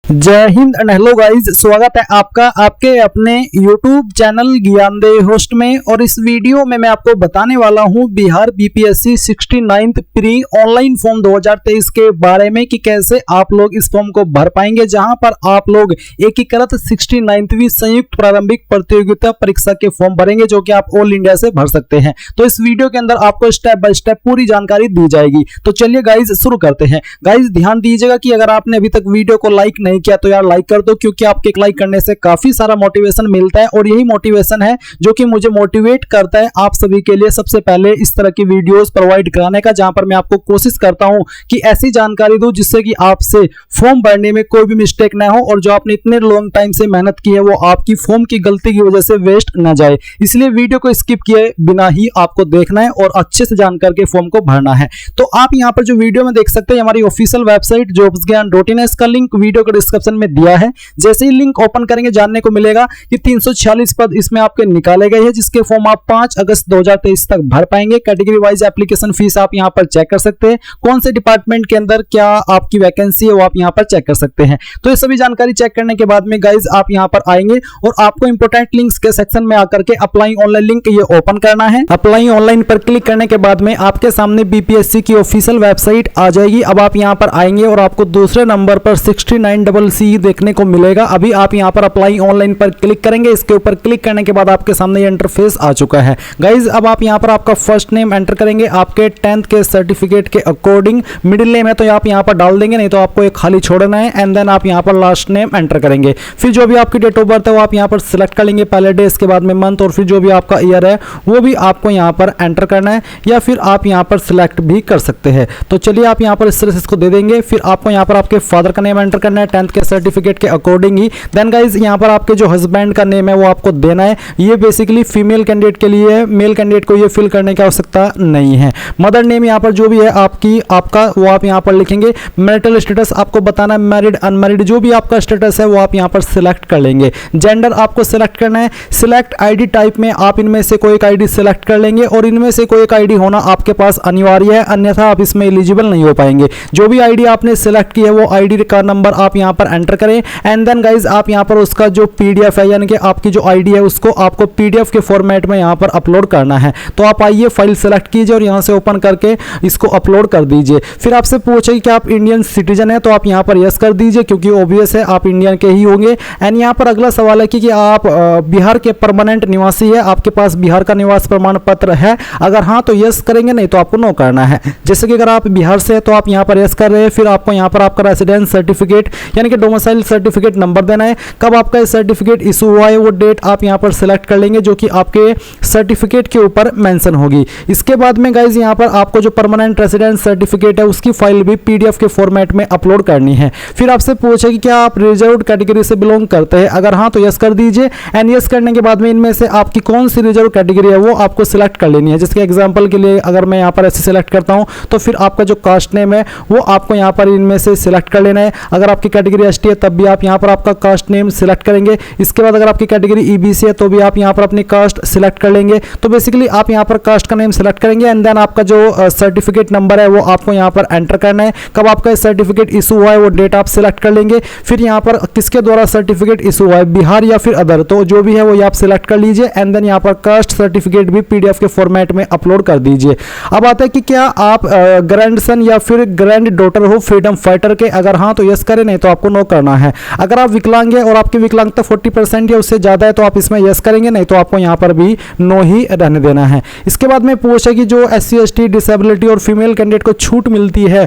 जय Hind and hello guys, स्वागत है आपका आपके अपने YouTube चैनल ज्ञानदेव होस्ट में। और इस वीडियो में मैं आपको बताने वाला हूं Bihar BPSC 69th pre online form 2023 के बारे में कि कैसे आप लोग इस फॉर्म को भर पाएंगे, जहां पर आप लोग एकीकृत 69वीं संयुक्त प्रारंभिक प्रतियोगिता परीक्षा के फॉर्म भरेंगे, जो कि आप ऑल इंडिया से भर सकते हैं। तो इस वीडियो के अंदर आपको स्टेप बाय स्टेप पूरी जानकारी दी जाएगी। तो चलिए गाइज शुरू करते हैं। गाइज ध्यान दीजिएगा कि अगर आपने अभी तक वीडियो को लाइक नहीं किया तो यार लाइक कर दो, क्योंकि आपके एक लाइक करने से काफी सारा मोटिवेशन मिलता है और यही मोटिवेशन है जो कि मुझे मोटिवेट करता है आप सभी के लिए सबसे पहले इस तरह की वीडियोस प्रोवाइड कराने का, जहां पर मैं आपको कोशिश करता हूं कि ऐसी जानकारी दूं जिससे कि आपसे फॉर्म भरने में कोई भी मिस्टेक ना हो और जो आपने इतने लॉन्ग टाइम से मेहनत की है वो आपकी फॉर्म की गलती की वजह से वेस्ट ना जाए। इसलिए वीडियो को स्किप किए बिना ही आपको देखना है और अच्छे से जान करके फॉर्म को भरना है। तो आप यहां पर जो वीडियो में देख सकते हैं हमारी ऑफिशियल वेबसाइट jobsgyan.in, इसका लिंक वीडियो के डिस्क्रिप्शन में दिया है। जैसे ही लिंक ओपन करेंगे जानने को मिलेगा कि 346 पद इसमें आपके निकाले गए हैं, जिसके फॉर्म आप 5 अगस्त 2023 तक भर पाएंगे। कैटेगरी वाइज एप्लीकेशन फीस आप यहां पर चेक कर सकते हैं, कौन से डिपार्टमेंट के अंदर क्या आपकी वैकेंसी है वो आप यहां पर चेक कर सकते हैं। तो ये सभी जानकारी चेक करने के बाद में गाइज आप यहां पर आएंगे और आपको इंपोर्टेंट लिंक्स के सेक्शन में आकर के अप्लाई ऑनलाइन लिंक ये ओपन करना है। अप्लाई ऑनलाइन पर क्लिक करने के बाद में आपके सामने बीपीएससी की ऑफिशियल वेबसाइट आ जाएगी। अब आप यहां पर आएंगे और आपको दूसरे नंबर पर 69CC देखने को मिलेगा। अभी आप यहां पर अप्लाई ऑनलाइन पर क्लिक करेंगे। इसके ऊपर क्लिक करने के बाद आपके सामने ये इंटरफेस आ चुका है। गाइज अब आप यहां पर आपका फर्स्ट नेम एंटर करेंगे आपके 10th के सर्टिफिकेट के अकॉर्डिंग। मिडिल नेम है तो आप यहां पर डाल देंगे, नहीं तो आपको एक खाली छोड़ना है। एंड देन आप यहां पर लास्ट नेम एंटर करेंगे। फिर जो भी आपकी डेट ऑफ बर्थ है वो आप यहां पर सिलेक्ट कर लेंगे, पहले डे, इसके बाद में मंथ, और फिर जो भी आपका ईयर है वो भी आपको यहां पर एंटर करना है, या फिर आप यहां पर सिलेक्ट भी कर सकते हैं। तो चलिए आप यहां पर इस तरह से इसको दे देंगे। फिर आपको यहां पर आपके फादर का नेम एंटर करना है 10th के सर्टिफिकेट के अकॉर्डिंग ही। देन गाइज यहां पर आपके जो हस्बैंड का नेम है वो आपको देना है। ये बेसिकली फीमेल कैंडिडेट के लिए है, मेल कैंडिडेट को ये फिल करने की आवश्यकता नहीं है। मदर नेम यहां पर जो भी है आपका वो आप यहां पर लिखेंगे। मैरिटल स्टेटस आपको बताना है, मैरिड अनमैरिड जो भी आपका स्टेटस है वो आप यहां पर सिलेक्ट कर लेंगे। जेंडर आपको सिलेक्ट करना है। सिलेक्ट आईडी टाइप में आप इनमें से कोई एक आईडी सिलेक्ट कर लेंगे और इनमें से कोई एक आईडी होना आपके पास अनिवार्य है, अन्यथा आप इसमें एलिजिबल नहीं हो पाएंगे। जो भी आईडी आपने सिलेक्ट की है वो आईडी का नंबर आप यहां पर एंटर करें। एंड देन गाइज आप यहां पर उसका जो पीडीएफ है, यानी कि आपकी जो आईडी है उसको आपको पीडीएफ के फॉर्मेट में यहां पर अपलोड करना है। तो आप आइए फाइल सेलेक्ट कीजिए और यहां से ओपन करके इसको अपलोड कर दीजिए। फिर आपसे पूछेगी कि आप इंडियन सिटीजन है, तो आप यहां पर यस कर दीजिए, क्योंकि ऑब्वियस है आप इंडियन के ही होंगे। एंड यहां पर अगला सवाल है कि आप बिहार के परमानेंट निवासी है, आपके पास बिहार का निवास प्रमाण पत्र है। अगर हाँ तो यस करेंगे, नहीं तो आपको नो करना है। जैसे कि अगर आप बिहार से है तो आप यहां पर यस कर रहे हैं। फिर आपको यहां पर आपका रेसिडेंस सर्टिफिकेट यानी कि डोमिसाइल सर्टिफिकेट नंबर देना है। कब आपका सर्टिफिकेट इशू हुआ है वो डेट आप यहां पर सिलेक्ट कर लेंगे, जो कि आपके सर्टिफिकेट के ऊपर मेंशन होगी। इसके बाद में गाइज यहां पर आपको जो परमानेंट रेसिडेंस सर्टिफिकेट है उसकी फाइल भी पीडीएफ के फॉर्मेट में अपलोड करनी है। फिर आपसे पूछेगी कि आप रिजर्व्ड कैटेगरी से बिलोंग करते हैं। अगर हाँ तो यस कर दीजिए। एंड यस करने के बाद में इनमें से आपकी कौन सी रिजर्व कैटेगरी है वो आपको सिलेक्ट कर लेनी है। जिसके एग्जाम्पल के लिए अगर मैं यहां पर ऐसे सिलेक्ट करता हूं तो फिर आपका जो कास्ट नेम है वो आपको यहां पर इनमें से सिलेक्ट कर लेना है। अगर आपकी कैटेगरी एसटी है तब भी आप यहां पर आपका कास्ट नेम सिलेक्ट करेंगे। इसके बाद अगर आपकी कैटेगरी ईबीसी है तो भी आप यहां पर अपनी कास्ट सिलेक्ट कर लेंगे। तो बेसिकली आप यहां पर कास्ट का नेम सिलेक्ट करेंगे। एंड देन आपका जो सर्टिफिकेट नंबर है वो आपको यहां पर एंटर करना है। कब आपका सर्टिफिकेट इशू हुआ है वो डेट आप सिलेक्ट कर लेंगे। फिर यहां पर किसके द्वारा सर्टिफिकेट इशू हुआ है, बिहार या फिर अदर, तो जो भी है वो आप सिलेक्ट कर लीजिए। एंड देन यहां पर कास्ट सर्टिफिकेट भी पीडीएफ के फॉर्मेट में अपलोड कर दीजिए। अब आता है कि क्या आप ग्रैंडसन या फिर ग्रैंड डॉटर हो फ्रीडम फाइटर के। अगर हाँ तो यस करें, नहीं तो आपको नो करना है। अगर आप विकलांग है और आपकी विकलांगता 40% या उससे ज्यादा है तो आप इसमें यस करेंगे, नहीं तो आपको यहां पर भी नो ही रहने देना है। इसके बाद में पूछे कि जो SC ST डिसेबिलिटी और फीमेल कैंडिडेट को छूट मिलती है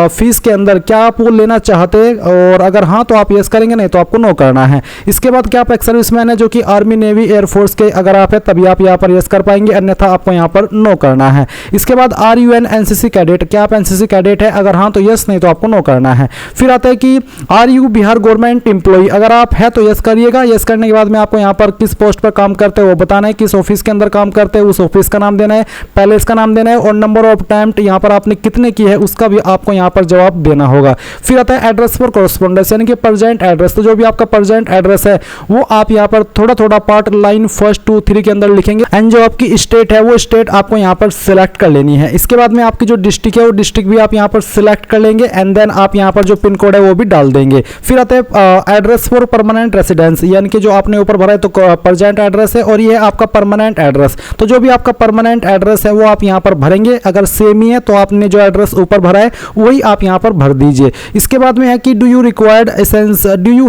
फीस के अंदर, क्या आप वो लेना चाहते हैं, और अगर हाँ तो आप यस करेंगे, नहीं तो आपको नो करना है। इसके बाद क्या आप एक्स सर्विसमैन है जो कि आर्मी नेवी एयरफोर्स के अगर आप है तभी आप यहां पर यस कर पाएंगे, अन्यथा आपको यहां पर नो करना है। इसके बाद are you an NCC cadet, क्या आप एनसीसी कैडेट है, अगर हाँ तो यस, नहीं तो आपको नो करना है। फिर आता है कि are you Bihar government employee, अगर आप है तो यस करिएगा। यस करने के बाद में आपको यहां पर किस पोस्ट पर काम करते हैं वो बताना है, किस ऑफिस के अंदर काम करते हैं उस ऑफिस का नाम देना है, पैलेस का नाम देना है, और नंबर ऑफ अटेम्प्ट यहां पर आपने कितने की है उसका भी आपको यहां पर जवाब देना होगा। फिर आता है एड्रेस फॉर कॉरेस्पॉन्डेंस यानी कि प्रेजेंट एड्रेस, तो जो भी आपका प्रेजेंट एड्रेस है वो आप यहां पर थोड़ा थोड़ा पार्ट लाइन 1, 2, 3 के अंदर लिखेंगे। एंड जो आपकी स्टेट है वो स्टेट आपको यहां पर सिलेक्ट कर लेनी है। इसके बाद में आपकी जो डिस्ट्रिक्ट है वो डिस्ट्रिक्ट भी आप यहां पर सिलेक्ट कर लेंगे। एंड देन आप यहां पर जो पिन कोड है वो भी डाल देंगे। फिर आते हैं एड्रेस फॉर परमानेंट रेसिडेंस, यानी कि जो आपने ऊपर भरा है तो प्रेजेंट एड्रेस है और ये है आपका परमानेंट एड्रेस। तो जो भी आपका परमानेंट एड्रेस है वो आप यहाँ पर भरेंगे, अगर सेम ही है तो आपने जो एड्रेस ऊपर भरा है वही आप यहाँ पर भर दीजिए। इसके बाद में है कि do you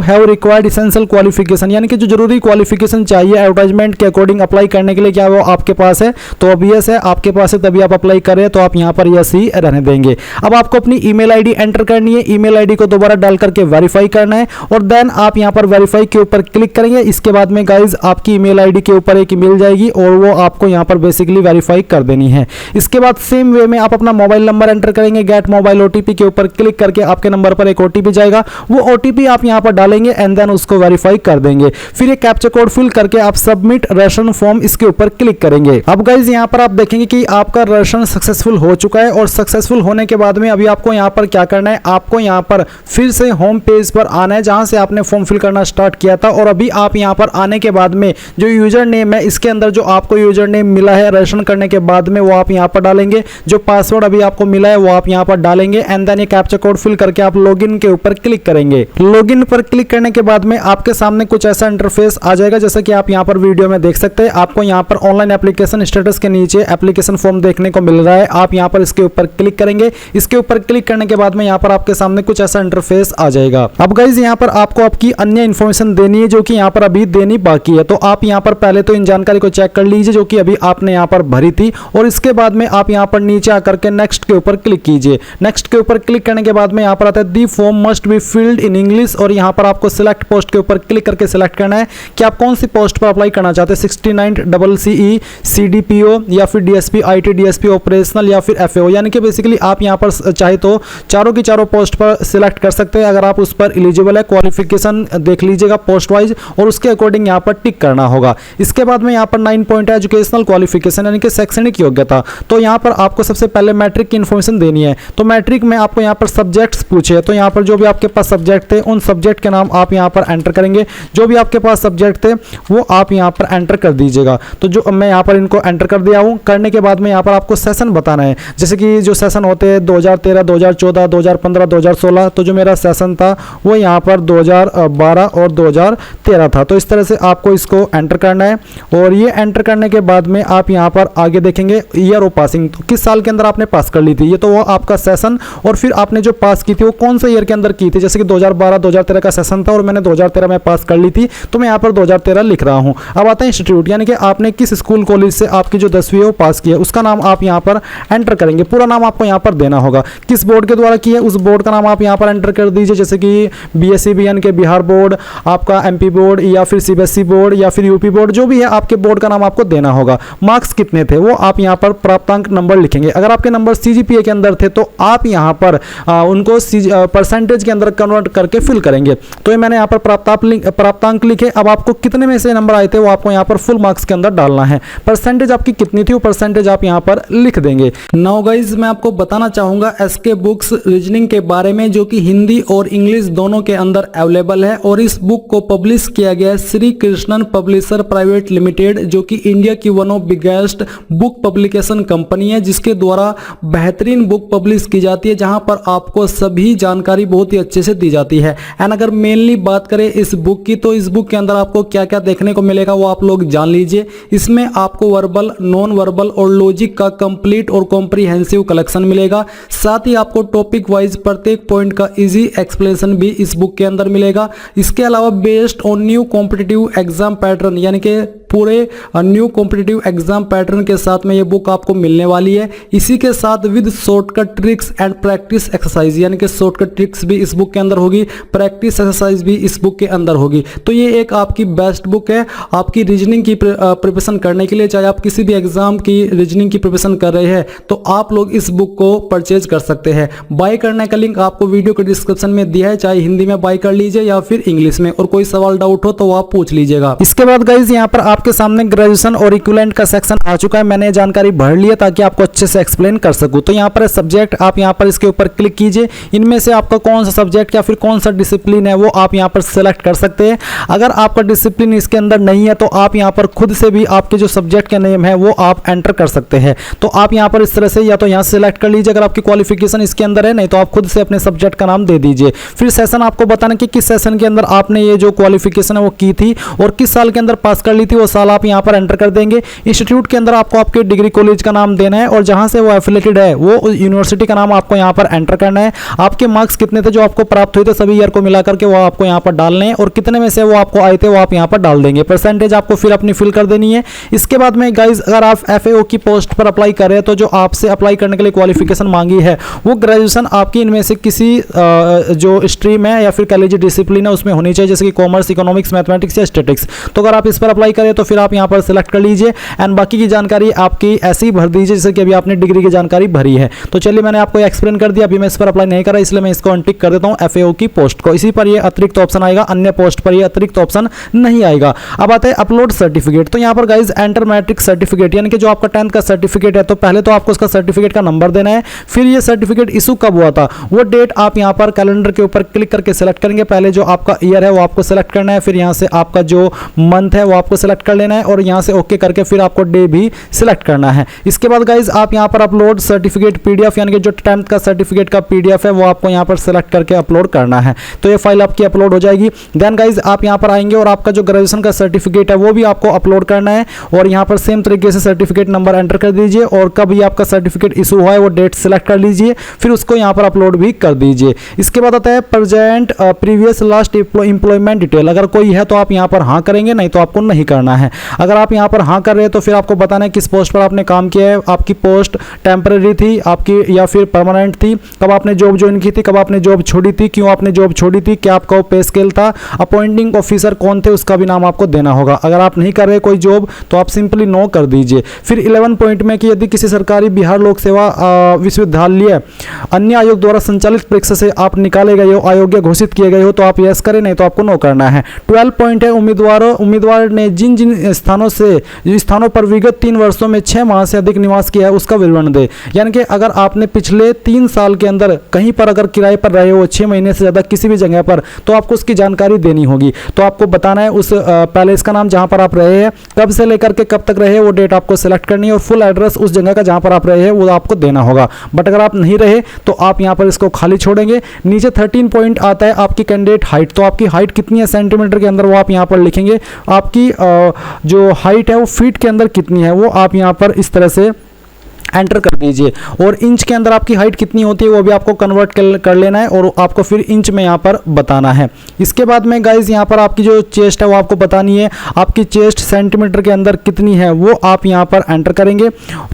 have required essential qualification, यानी कि जो जरूरी क्वालिफिकेशन चाहिए एडवर्टाइजमेंट के अकॉर्डिंग अप्लाई करने के लिए, क्या वो आपके पास है? तो अब यस है, आपके पास है तभी आप अप्लाई कर रहे हैं, तो आप यहाँ पर यस ही रहने देंगे। अब आपको अपनी ईमेल आईडी एंटर करनी है, ईमेल आईडी को दोबारा डाल करके वेरीफाई करना है और देन आप यहाँ पर वेरीफाई के ऊपर क्लिक करेंगे। इसके बाद में गाइज आपकी ईमेल आईडी के ऊपर एक ईमेल जाएगी और वो आपको यहाँ पर बेसिकली वेरीफाई कर देनी है। इसके बाद सेम वे में आप अपना मोबाइल नंबर एंटर करेंगे, गेट मोबाइल ओटीपी के ऊपर क्लिक करके आपके नंबर पर एक ओटीपी जाएगा, वो ओटीपी आप यहाँ पर डालेंगे एंड देन उसको वेरीफाई कर देंगे। फिर ये कैप्चा कोड फिल करके आप सबमिट रेशन फॉर्म इसके ऊपर क्लिक करेंगे। अब गाइज यहाँ पर आप देखेंगे कि आपका रेशन सक्सेसफुल हो चुका है और सक्सेसफुल होने के बाद में अभी आपको यहाँ पर क्या करना है, आपको यहाँ पर फिर से होम पेज पर आना है जहां से आपने फॉर्म फिल करना स्टार्ट किया था। और अभी आप यहाँ पर आने के बाद में जो यूजर नेम है, इसके अंदर जो आपको यूजर नेम मिला है रजिस्ट्रेशन करने के बाद में वो आप यहाँ पर डालेंगे, जो पासवर्ड अभी आपको मिला है वो आप यहाँ पर डालेंगे एंड देन ये कैप्चा कोड फिल करके आप लॉगिन के ऊपर क्लिक करेंगे। लॉगिन पर क्लिक करने के बाद में आपके सामने कुछ ऐसा इंटरफेस आ जाएगा जैसा कि आप यहाँ पर वीडियो में देख सकते हैं। आपको यहाँ पर ऑनलाइन एप्लीकेशन स्टेटस के नीचे एप्लीकेशन फॉर्म देखने को मिल रहा है, आप यहाँ पर इसके ऊपर क्लिक करेंगे। इसके ऊपर क्लिक करने के बाद में यहाँ पर आपके सामने कुछ ऐसा इंटरफेस आ जाएगा। अब गाइज यहाँ पर आपको आपकी अन्य इंफॉर्मेशन देनी है जो कि यहाँ पर अभी देनी बाकी है, तो आप यहाँ पर पहले तो इन जानकारी को चेक कर लीजिए जो कि अभी आपने यहाँ पर भरी थी और इसके बाद में आप यहाँ पर नीचे आकर के नेक्स्ट के ऊपर क्लिक कीजिए। नेक्स्ट के ऊपर क्लिक करने के बाद में यहाँ पर आता है the form must be filled in English और यहाँ पर आपको सिलेक्ट पोस्ट के ऊपर क्लिक करके सिलेक्ट करना है कि आप कौन सी पोस्ट पर अप्लाई करना चाहते हैं, 69 CE CDPO या फिर DSP IT DSP ऑपरेशनल या फिर FAO, यानी कि बेसिकली आप यहाँ पर चाहे तो चारों की चारों पोस्ट पर सिलेक्ट कर सकते हैं अगर आप उस पर एलिजिबल है। क्वालिफिकेशन देख लीजिएगा पोस्ट वाइज और उसके अकॉर्डिंग यहाँ पर टिक करना होगा। इसके बाद में यहाँ पर 9 पॉइंट है एजुकेशनल क्वालिफिकेशन यानी कि शैक्षणिक योग्यता, तो यहाँ पर आपको सबसे पहले मैट्रिक की इन्फॉर्मेशन देनी है। तो मैट्रिक में आपको यहाँ पर सब्जेक्ट्स पूछे, तो यहाँ पर जो भी आपके पास सब्जेक्ट थे उन सब्जेक्ट के नाम आप यहाँ पर एंटर करेंगे, जो भी आपके पास सब्जेक्ट थे वो आप यहाँ पर एंटर कर दीजिएगा। तो जो मैं यहाँ पर इनको एंटर कर दिया हूँ, करने के बाद में यहाँ पर आपको सेशन बताना है, जैसे कि जो सेशन होते हैं 2013 2014 2015 2016, तो जो मेरा सेशन था वो यहाँ पर 2012 और 2013 था। तो इस तरह से आपको इसको एंटर करना है और ये एंटर करने के बाद में आप यहाँ पर आगे देखेंगे ईयर ऑफ पासिंग, तो किस साल के अंदर आपने पास कर ली थी, ये तो वो आपका सेशन और फिर आपने जो पास की थी वो कौन से ईयर के अंदर की थी, जैसे कि 2012 2013 का सेशन था और मैंने 2013 में पास कर ली थी, तो मैं यहाँ पर 2013 लिख रहा हूँ। अब आता है इंस्टीट्यूट, यानी कि आपने किस स्कूल कॉलेज से आपकी जो 10वीं है वो पास की है उसका नाम आप यहाँ पर एंटर करेंगे। पूरा नाम आपको यहाँ पर देना होगा, किस बोर्ड के द्वारा की है उस बोर्ड का नाम आप यहाँ पर एंटर कर दीजिए, जैसे कि BSc यानी कि बिहार बोर्ड, आपका MP बोर्ड या फिर CBSE बोर्ड या फिर UP बोर्ड, जो भी है आपके बोर्ड का नाम आपको देना होगा। मार्क्स कितने थे वो आप यहाँ पर प्राप्तांक नंबर लिखेंगे, अगर आपके नंबर CGPA के अंदर थे तो आप यहाँ पर उनको परसेंटेज के अंदर कन्वर्ट करके फिल करेंगे। तो ये मैंने यहाँ पर प्राप्तांक लिखे। अब आपको कितने में से नंबर आए थे वो आपको यहाँ पर फुल मार्क्स के अंदर डालना है, परसेंटेज आपकी कितनी थी वो परसेंटेज आप यहाँ पर लिख देंगे। नाउ गाइज मैं आपको बताना चाहूंगा SK बुक्स रीजनिंग के बारे में, जो कि हिंदी और इंग्लिश दोनों के अंदर अवेलेबल है और इस बुक को पब्लिश किया गया है Shri Krishnan publisher private limited, जो कि इंडिया की one of biggest book publication company है, जिसके द्वारा बेहतरीन बुक पब्लिश की जाती है जहां पर आपको सभी जानकारी बहुत ही अच्छे से दी जाती है। एंड अगर मेनली बात करें इस बुक की, तो इस बुक के अंदर आपको क्या क्या देखने को मिलेगा वो आप लोग जान लीजिए। इसमें आपको वर्बल, नॉन वर्बल और लॉजिक का कंप्लीट और कॉम्प्रिहेंसिव कलेक्शन मिलेगा, साथ ही आपको टॉपिक वाइज प्रत्येक पॉइंट का इजी एक्सप्लेनेशन भी इस बुक के अंदर मिलेगा। इसके अलावा based on new competitive exam pattern, यानी कि पूरे न्यू कॉम्पिटिटिव एग्जाम पैटर्न के साथ में ये बुक आपको मिलने वाली है। इसी के साथ with shortcut tricks and practice exercise, यानी कि शॉर्टकट ट्रिक्स भी इस बुक के अंदर होगी, प्रैक्टिस एक्सरसाइज भी इस बुक के अंदर होगी। तो ये एक आपकी बेस्ट बुक है आपकी रीजनिंग की प्रिपरेशन करने के लिए। चाहे आप किसी भी एग्जाम की रीजनिंग की प्रिपरेशन कर रहे हैं तो आप लोग इस बुक को परचेज कर सकते हैं। बाय करने का लिंक आपको वीडियो के डिस्क्रिप्शन में दिया है, चाहे हिंदी में बाय कर लीजिए या फिर इंग्लिश में, और कोई सवाल डाउट हो तो आप पूछ लीजिएगा। इसके बाद गाइज यहाँ पर आपके सामने ग्रेजुएशन और इक्विवेलेंट का सेक्शन आ चुका है, मैंने जानकारी भर ली है ताकि आपको अच्छे से एक्सप्लेन कर सकूं। तो यहाँ पर सब्जेक्ट, आप यहाँ पर इसके ऊपर क्लिक कीजिए, इनमें से आपका कौन सा सब्जेक्ट या फिर कौन सा डिसिप्लिन है वो आप यहाँ पर सेलेक्ट कर सकते हैं। अगर आपका डिसिप्लिन इसके अंदर नहीं है तो आप यहाँ पर खुद से भी आपके जो सब्जेक्ट के नेम है वो आप एंटर कर सकते हैं। तो आप यहाँ पर इस तरह से या तो यहाँ सेलेक्ट कर लीजिए, अगर आपकी क्वालिफिकेशन इसके अंदर है, नहीं तो आप खुद से अपने सब्जेक्ट का नाम दे दीजिए। फिर सेशन आपको बताना कि किस सेशन के अंदर आपने ये जो क्वालिफिकेशन है वो की थी और किस साल के अंदर पास कर ली थी, वो साल आप यहाँ पर एंटर कर देंगे। इंस्टीट्यूट के अंदर आपको आपके डिग्री कॉलेज का नाम देना है और जहां से वो एफिलेटेड है वो यूनिवर्सिटी का नाम आपको यहाँ पर एंटर करना है। आपके मार्क्स कितने थे जो आपको प्राप्त हुए थे सभी ईयर को मिलाकर के वो आपको यहाँ पर डालने हैं और कितने में से वो आपको आए थे वो आप यहाँ पर डाल देंगे। परसेंटेज आपको फिर अपनी फिल कर देनी है। इसके बाद में गाइज अगर आप FAO की पोस्ट पर अप्लाई कर रहे हैं तो जो आपसे अप्लाई करने के लिए क्वालिफिकेशन मांगी है वो ग्रेजुएशन आपकी इनमें से किसी जो स्ट्रीम है या फिर कह लीजिए डिसिप्लिन है उसमें होनी चाहिए, जैसे कि कॉमर्स, इकोनॉमिक्स, मैथमेटिक्स या स्टैटिक्स। तो अगर आप इस पर अप्लाई करें तो फिर आप यहाँ पर सिलेक्ट कर लीजिए एंड बाकी की जानकारी आपकी ऐसे ही भर दीजिए जैसे कि अभी आपने डिग्री की जानकारी भरी है। तो चलिए मैंने आपको एक्सप्लेन कर दिया। अभी मैं इस पर अप्लाई नहीं करा इसलिए मैं इसको अनटिक कर देता हूँ FAO की पोस्ट को। इसी पर ये अतिरिक्त ऑप्शन आएगा, अन्य पोस्ट पर ये अतिरिक्त ऑप्शन नहीं आएगा। अब आता है अपलोड सर्टिफिकेट। तो यहाँ पर गाइज एंटर मैट्रिक सर्टिफिकेट यानी कि जो आपका 10th का सर्टिफिकेट है तो पहले तो आपको उसका सर्टिफिकेट का नंबर देना है। फिर ये सर्टिफिकेट इशू कब हुआ था वो डेट आप यहाँ पर कैलेंडर के ऊपर क्लिक करके सिलेक्ट करेंगे। पहले जो आपका ईयर है वो आपको सिलेक्ट करना है, फिर यहाँ से आपका जो मंथ है वो आपको सिलेक्ट कर लेना है और यहाँ से ओके करके फिर आपको डे भी सिलेक्ट करना है। इसके बाद गाइज आप यहाँ पर अपलोड सर्टिफिकेट PDF यानी कि जो 10th का सर्टिफिकेट का PDF है वो आपको यहाँ पर सिलेक्ट करके अपलोड करना है। तो ये फाइल आपकी अपलोड हो जाएगी। देन गाइज आप यहाँ पर आएंगे और आपका जो ग्रेजुएशन का सर्टिफिकेट है वो भी आपको अपलोड करना है और यहाँ पर सेम तरीके से सर्टिफिकेट नंबर एंटर कर दीजिए और कब ये आपका सर्टिफिकेट इशू हुआ है वो डेट सिलेक्ट कर लीजिए, फिर उसको यहाँ पर अपलोड भी कर दीजिए। इसके बाद आता है present previous last employment detail. अगर कोई है तो आप यहाँ पर हाँ करेंगे, नहीं तो आपको नहीं करना है। अगर आप यहाँ पर हाँ कर रहे हैं तो फिर आपको बताना है किस पोस्ट पर आपने काम किया है, आपकी पोस्ट टेम्पररी थी आपकी या फिर परमानेंट थी, कब आपने जॉब ज्वाइन की थी, कब आपने जॉब छोड़ी थी, क्यों आपने जॉब छोड़ी थी, क्या आपका पे स्केल था, अपॉइंटिंग ऑफिसर कौन थे उसका भी नाम आपको देना होगा। अगर आप नहीं कर रहे कोई जॉब तो आप सिंपली नो कर दीजिए। फिर 11 पॉइंट में कि यदि किसी सरकारी बिहार लोक सेवा विश्वविद्यालय अन्य आयोग द्वारा संचालित परीक्षा से आप निकाले गए हो, अयोग्य घोषित किए गए हो तो आप यस करें, नहीं तो आपको नो करना है। 12 पॉइंट है उम्मीदवार ने जिन जिन स्थानों पर विगत 3 वर्षों में 6 माह से अधिक निवास किया है उसका विवरण दे। यानी कि अगर आपने पिछले 3 साल के अंदर कहीं पर अगर किराए पर रहे हो 6 महीने से ज़्यादा किसी भी जगह पर तो आपको उसकी जानकारी देनी होगी। तो आपको बताना है उस पैलेस का नाम जहां पर आप रहे हैं, कब से लेकर के कब तक रहे वो डेट आपको सिलेक्ट करनी है और फुल एड्रेस उस जगह का जहां पर आप रहे हैं वो आपको देना होगा। बट अगर आप नहीं रहे तो आप यहां पर इसको खाली छोड़ेंगे। नीचे 13 पॉइंट आता है आपकी कैंडिडेट हाइट। तो आपकी हाइट कितनी है सेंटीमीटर के अंदर वो आप यहां पर लिखेंगे। आपकी जो हाइट है वो फीट के अंदर कितनी है वो आप यहां पर इस तरह से एंटर कर दीजिए और इंच के अंदर आपकी हाइट कितनी होती है वो भी आपको कन्वर्ट कर लेना है और आपको फिर इंच में यहाँ पर बताना है। इसके बाद में गाइज यहाँ पर आपकी जो चेस्ट है वो आपको बतानी है। आपकी चेस्ट सेंटीमीटर के अंदर कितनी है वो आप यहाँ पर एंटर करेंगे।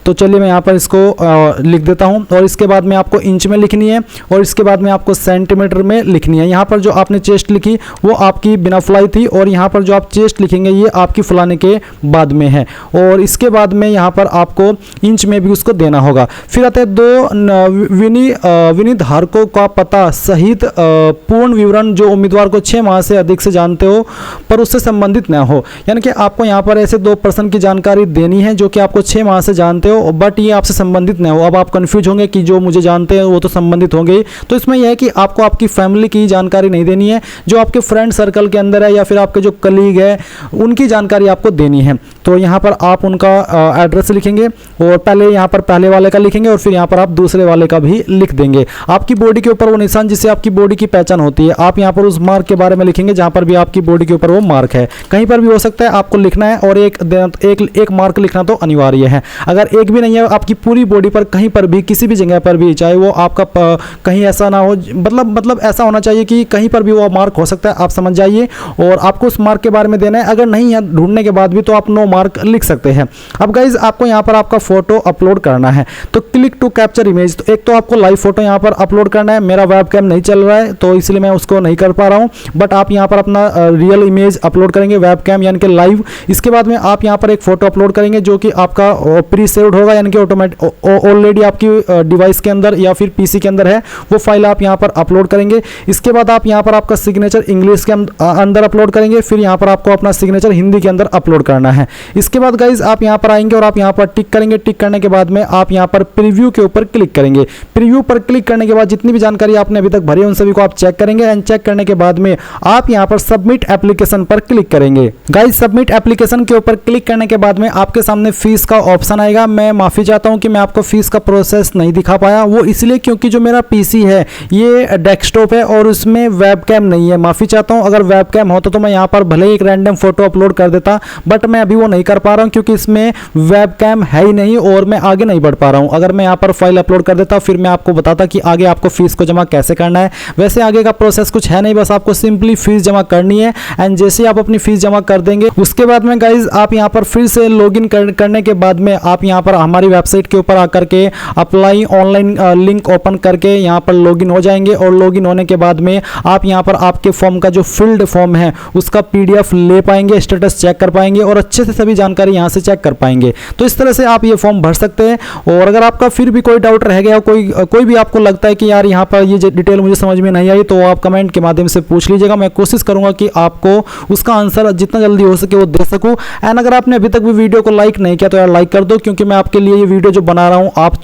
तो चलिए मैं यहाँ पर इसको लिख देता हूँ और इसके बाद में आपको इंच में लिखनी है और इसके बाद में आपको सेंटीमीटर में लिखनी है। यहाँ पर जो आपने चेस्ट लिखी वो आपकी बिना फुलाई थी और यहाँ पर जो आप चेस्ट लिखेंगे ये आपकी फुलाने के बाद में है और इसके बाद में यहाँ पर आपको इंच में भी को देना होगा। फिर आता है 2 विनिधारकों का पता सहित पूर्ण विवरण जो उम्मीदवार को 6 माह से अधिक से जानते हो पर उससे संबंधित न हो। यानी कि आपको यहाँ पर ऐसे 2 पर्सन की जानकारी देनी है जो कि आपको 6 माह से जानते हो बट ये आपसे संबंधित न हो। अब आप कंफ्यूज होंगे कि जो मुझे जानते हैं वो तो संबंधित होंगे, तो इसमें यह है कि आपको आपकी फैमिली की जानकारी नहीं देनी है, जो आपके फ्रेंड सर्कल के अंदर है या फिर आपके जो कलीग है उनकी जानकारी आपको देनी है। तो यहाँ पर आप उनका एड्रेस लिखेंगे और पहले यहाँ पर पहले वाले का लिखेंगे और फिर यहाँ पर आप दूसरे वाले का भी लिख देंगे। आपकी बॉडी के ऊपर वो निशान जिससे आपकी बॉडी की पहचान होती है आप यहाँ पर उस मार्क के बारे में लिखेंगे जहाँ पर भी आपकी बॉडी के ऊपर वो मार्क है। कहीं पर भी हो सकता है आपको लिखना है और एक मार्क लिखना तो अनिवार्य है। अगर एक भी नहीं है आपकी पूरी बॉडी पर कहीं पर भी किसी भी जगह पर भी, चाहे वो आपका कहीं ऐसा ना हो, मतलब ऐसा होना चाहिए कि कहीं पर भी वो मार्क हो सकता है, आप समझ जाइए और आपको उस मार्क के बारे में देना है। अगर नहीं है ढूंढने के बाद भी तो आप नो मार्क लिख सकते हैं। अब गाइज आपको यहाँ पर आपका फोटो अपलोड करना है तो क्लिक टू कैप्चर इमेज। तो एक तो आपको लाइव फोटो यहाँ पर अपलोड करना है। मेरा वेबकैम नहीं चल रहा है तो इसलिए मैं उसको नहीं कर पा रहा हूँ, बट आप यहाँ पर अपना रियल इमेज अपलोड करेंगे वेबकैम यानी कि लाइव। इसके बाद में आप यहाँ पर एक फोटो अपलोड करेंगे जो कि आपका प्री सेव्ड होगा यानी कि ऑटोमेटिक ऑलरेडी आपकी डिवाइस के अंदर या फिर पीसी के अंदर है, वो फाइल आप यहाँ पर अपलोड करेंगे। इसके बाद आप यहाँ पर आपका सिग्नेचर इंग्लिश के अंदर अपलोड करेंगे, फिर यहाँ पर आपको अपना सिग्नेचर हिंदी के अंदर अपलोड करना है। इसके बाद गाइज आप यहाँ पर आएंगे और आप यहाँ पर टिक करेंगे। टिक करने के बाद बाद में आप यहाँ पर प्रीव्यू के ऊपर क्लिक करेंगे। प्रीव्यू पर क्लिक करने के बाद जितनी भी जानकारी आपने अभी तक भरी है उन सभी को आप चेक करेंगे एंड चेक करने के बाद में आप यहाँ पर सबमिट एप्लीकेशन पर क्लिक करेंगे। गाइस सबमिट एप्लीकेशन के ऊपर क्लिक करने के बाद में आपके सामने फीस का ऑप्शन आएगा। मैं माफी चाहता हूं कि मैं आपको फीस का प्रोसेस नहीं दिखा पाया, वो इसलिए क्योंकि जो मेरा पीसी है ये डेस्कटॉप है और उसमें वेबकैम नहीं है। माफी चाहता हूं, अगर वेबकैम होता तो मैं यहाँ पर भले ही एक रैंडम फोटो अपलोड कर देता, बट मैं अभी वो नहीं कर पा रहा हूं क्योंकि इसमें वेबकैम है ही नहीं और मैं आगे नहीं बढ़ पा रहा हूं। अगर मैं यहाँ पर फाइल अपलोड कर देता फिर मैं आपको बताता कि आगे आपको फीस को जमा कैसे करना है। वैसे आगे का प्रोसेस कुछ है नहीं, बस आपको सिंपली फीस जमा करनी है एंड जैसे ही आप अपनी फीस जमा कर देंगे उसके बाद में गाइज आप यहाँ पर फिर से लॉगिन करने के बाद में आप यहाँ पर हमारी वेबसाइट के ऊपर आकर के अप्लाई ऑनलाइन लिंक ओपन करके यहाँ पर लॉगिन हो जाएंगे और लॉगिन होने के बाद में आप यहाँ पर आपके फॉर्म का जो फिल्ड फॉर्म है उसका पीडीएफ ले पाएंगे, स्टेटस चेक कर पाएंगे और अच्छे से सभी जानकारी यहाँ से चेक कर पाएंगे। तो इस तरह से आप ये फॉर्म भर सकते हैं। और अगर आपका फिर भी कोई डाउट रह गया, कोई भी आपको लगता है कि यार यहाँ पर ये डिटेल मुझे समझ में नहीं आई, तो आप कमेंट के माध्यम से पूछ लीजिएगा। मैं कोशिश करूंगा कि आपको उसका आंसर जितना जल्दी हो सके वो दे सकूं। एंड अगर आपने अभी तक भी वीडियो को लाइक नहीं किया तो यार लाइक कर दो, क्योंकि मैं आपके लिए ये वीडियो जो बना रहा हूँ आप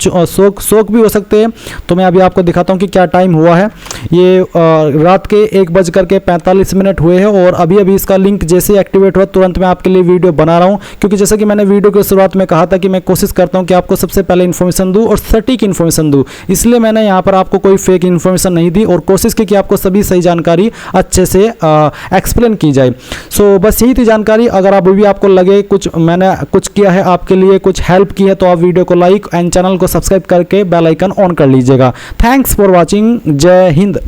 शौक भी हो सकते हैं। तो मैं अभी आपको दिखाता हूँ कि क्या टाइम हुआ है। ये रात के 1:45 हुए हैं और अभी अभी इसका लिंक जैसे एक्टिवेट हुआ तुरंत मैं आपके लिए वीडियो बना रहा हूँ, क्योंकि जैसा कि मैंने वीडियो की शुरुआत में कहा था कि मैं कोशिश करता हूँ कि आपको सबसे पहले इन्फॉर्मेशन दूँ और सटीक इन्फॉर्मेशन दूँ, इसलिए मैंने यहाँ पर आपको कोई फेक इन्फॉर्मेशन नहीं दी और कोशिश की कि आपको सभी सही जानकारी अच्छे से एक्सप्लेन की जाए। सो बस यही थी जानकारी। अगर अभी भी आपको लगे मैंने कुछ किया है आपके लिए, कुछ हेल्प की है, तो आप वीडियो को लाइक एंड चैनल को सब्सक्राइब करके बेल आइकन ऑन कर लीजिएगा। Thanks for watching. जय हिंद।